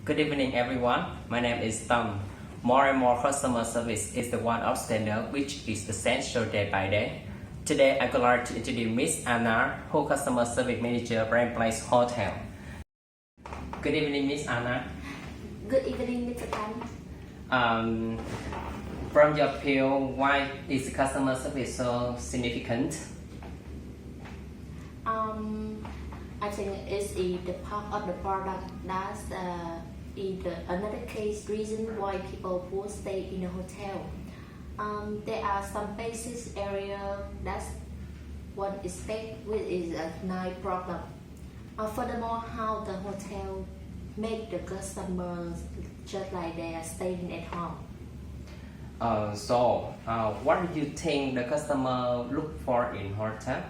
Good evening, everyone. My name is Tom. More and more customer service is the one of standard which is essential day by day. Today, I would like to introduce Miss Anna, who customer service manager Brand Place Hotel. Good evening, Miss Anna. Good evening, Mr. Tan. From your view, why is customer service so significant? I think it's the part of the product that's another case reason why people will stay in a hotel. There are some basic area that's one expect with is a night problem. Furthermore, how the hotel make the customers just like they are staying at home. What do you think the customer look for in hotel?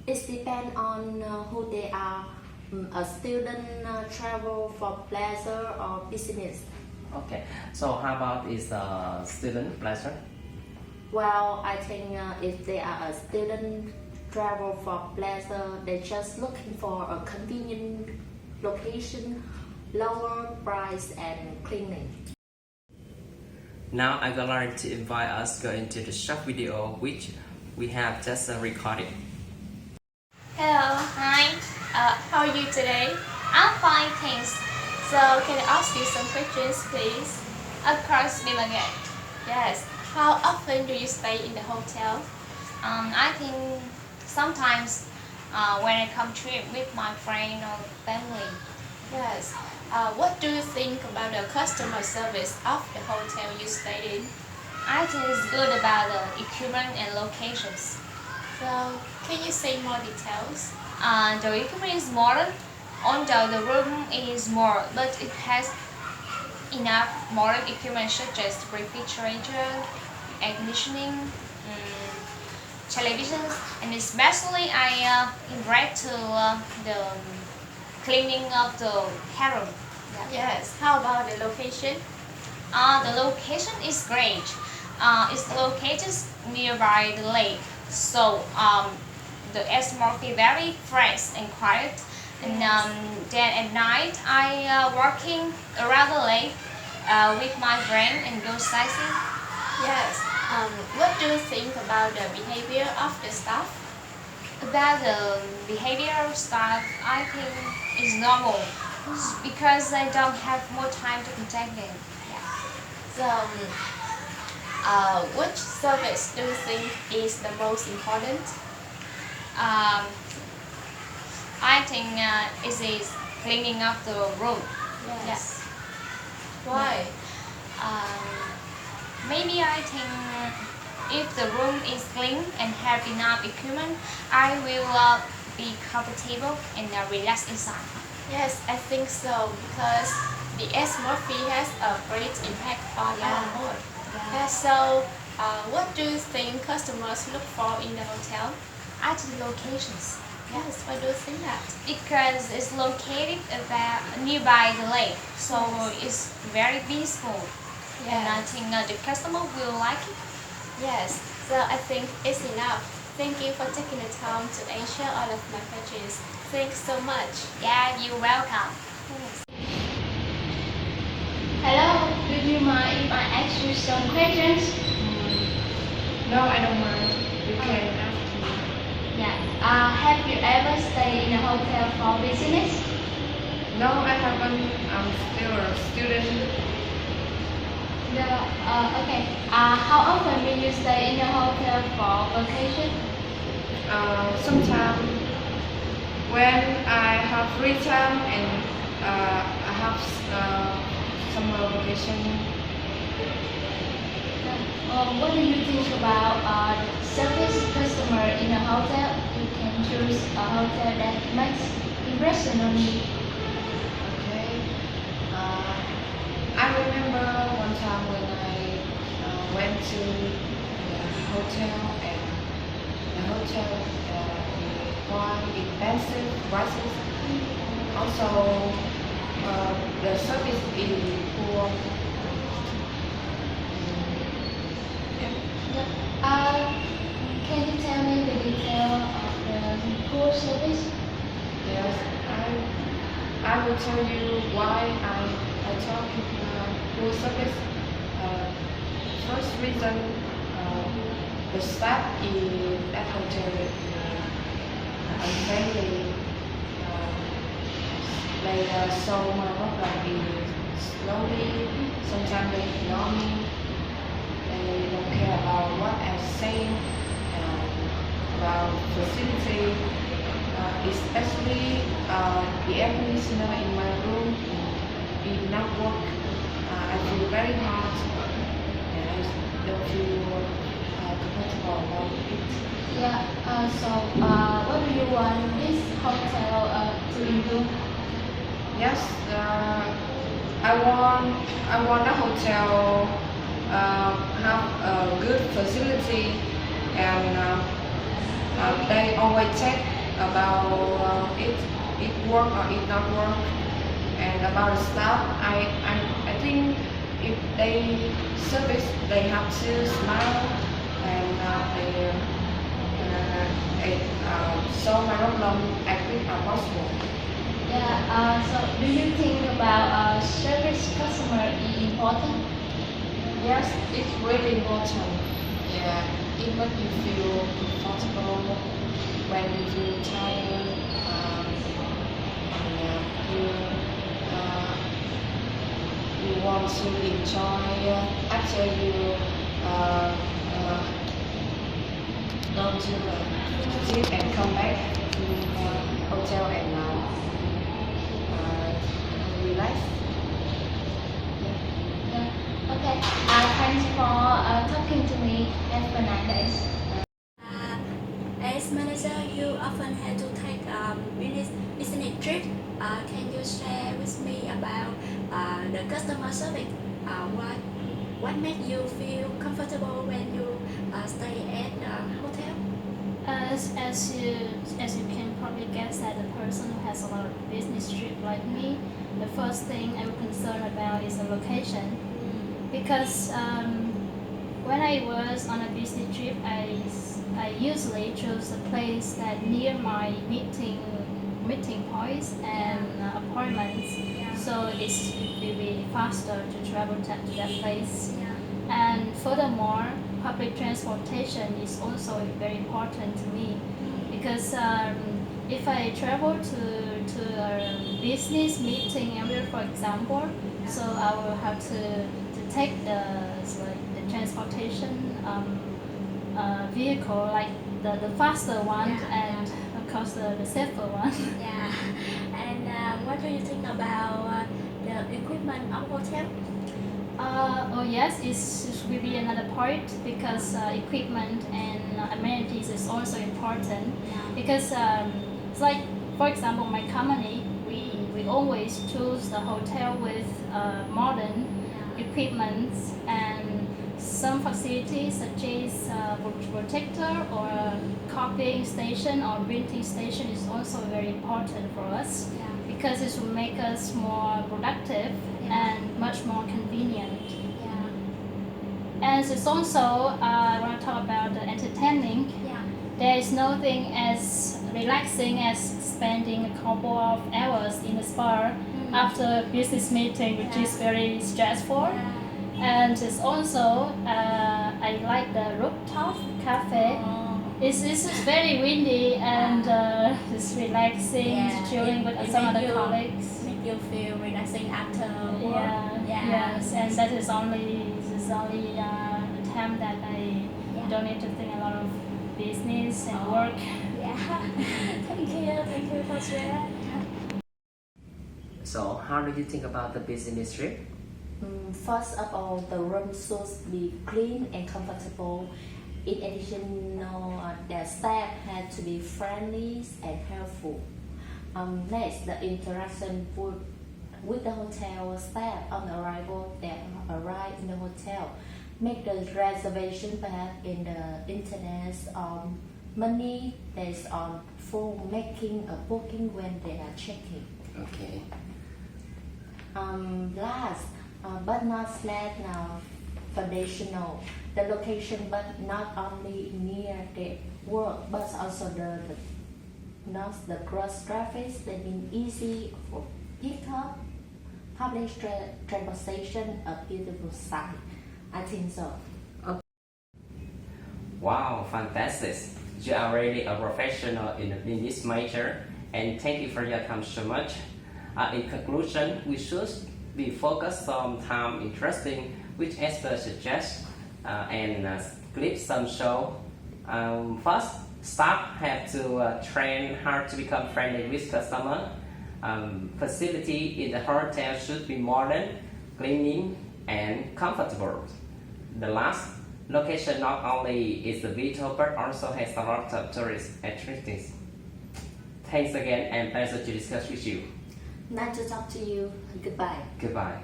It depends on who they are. A student travel for pleasure or business. Okay, so how about is student pleasure? Well, I think if they are a student travel for pleasure, they're just looking for a convenient location, lower price and cleaning. Now I would like to invite us go into the short video which we have just recorded. Hello, hi. How are you today? I'm fine, thanks. So, can I ask you some questions, please? Of course, Delegate. Yes. How often do you stay in the hotel? I think sometimes when I come trip with my friend or family. Yes. What do you think about the customer service of the hotel you stayed in? I think it's good about the equipment and locations. So, can you say more details? The equipment is modern, although the room is small, but it has enough modern equipment such as refrigerator, air conditioning, televisions, and especially I invite to the cleaning of the hair. Yes. How about the location? The location is great. It's located nearby the lake. So the atmosphere very fresh and quiet. And then at night I working around the lake with my friend and go sightseeing. Yes. What do you think about the behavior of the staff? About the behavior of staff, I think is normal because I don't have more time to contact them. Yeah. So. Which service do you think is the most important? I think it is cleaning up the room. Yes. Why? Maybe I think if the room is clean and have enough equipment, I will be comfortable and relax inside. Yes, I think so because the atmosphere has a great impact on our mood. So, what do you think customers look for in the hotel? I think locations. Yes, why do you think that? Because it's located nearby the lake, so it's very peaceful. And I think the customer will like it. Yes, so I think it's enough. Thank you for taking the time to answer all of my questions. Thanks so much. Yeah, you're welcome. Thanks. Hello, would you mind if I ask you some questions? No, I don't mind. You can ask me. Yeah. Have you ever stayed in a hotel for business? No, I haven't. I'm still a student. Okay. How often will you stay in a hotel for vacation? Sometimes when I have free time and I have summer vacation. What do you think about service customer in a hotel? You can choose a hotel that makes impression on you. Okay. I remember one time when I went to the hotel and the hotel quite expensive prices. Also, the service is poor. Can you tell me the detail of the poor service? Yes, I will tell you why I I talk in poor service. First reason, the staff in that hotel unfriendly. They show my problem is slowly. Sometimes they ignore me. They don't care about what I'm saying about facility. Especially the air conditioner in my room did not work. I feel very hard and I don't feel comfortable about it. Yeah, what do you want this hotel to improve? Yes, I want a hotel have a good facility and they always check about it work or it not work. And about the staff, I think if they service, they have to smile and they solve my problem as quick as possible. Yeah, so do you think about service customer is important? Yes, it's really important. Yeah, it makes you feel comfortable when you feel tired. You want to enjoy after you go to the gym and come back to hotel and relax. Yeah. Okay. Thanks for talking to me. Have a nice day. As manager, you often have to take a business trip. Can you share with me about the customer service? What makes you feel comfortable when you stay at the hotel? As you can probably guess, that the person who has a lot of business trip like me, the first thing I'm concerned about is the location, because when I was on a business trip, I usually chose a place that near my meeting points and appointments, so it will be faster to travel to that place. And furthermore, public transportation is also very important to me, because if I travel to a business meeting area, for example, so I will have to take the transportation vehicle, like the faster one, and of course the safer one. Yeah. And what do you think about the equipment of hotel? Oh yes, it will be another part, because equipment and amenities is also important. Because it's like, for example, my company, we always choose the hotel with modern equipment and some facilities such as protector or copying station or printing station is also very important for us, because it will make us more productive and much more convenient. And it's also, I want to talk about the entertaining. There is nothing as relaxing as spending a couple of hours in the spa after a business meeting, which is very stressful. And it's also, I like the rooftop cafe. It's very windy and it's relaxing, chilling with some other colleagues. Make you feel relaxing after work. Yes, and that is only the time that I don't need to think a lot of business and work. Thank you for sharing. So, how do you think about the business trip? First of all, the room should be clean and comfortable. In addition, the staff had to be friendly and helpful. Next, the interaction with the hotel staff on arrival that arrive in the hotel. Make the reservation back in the internet. Money that's for making a booking when they are checking. Okay. Last, but not last foundational. The location, but not only near the work, but also the cross traffic. That means easy for pick up public transportation a beautiful sight. I think so. Wow, fantastic. You are really a professional in this major, and thank you for your time so much. In conclusion, we should be focused on time interesting, which experts suggest, and clip some show. First, staff have to train hard to become friendly with customer. Facility in the hotel should be modern, cleaning, and comfortable. The last, location not only is vital but also has a lot of tourist attractions. Thanks again and pleasure to discuss with you. Nice to talk to you. Goodbye. Goodbye.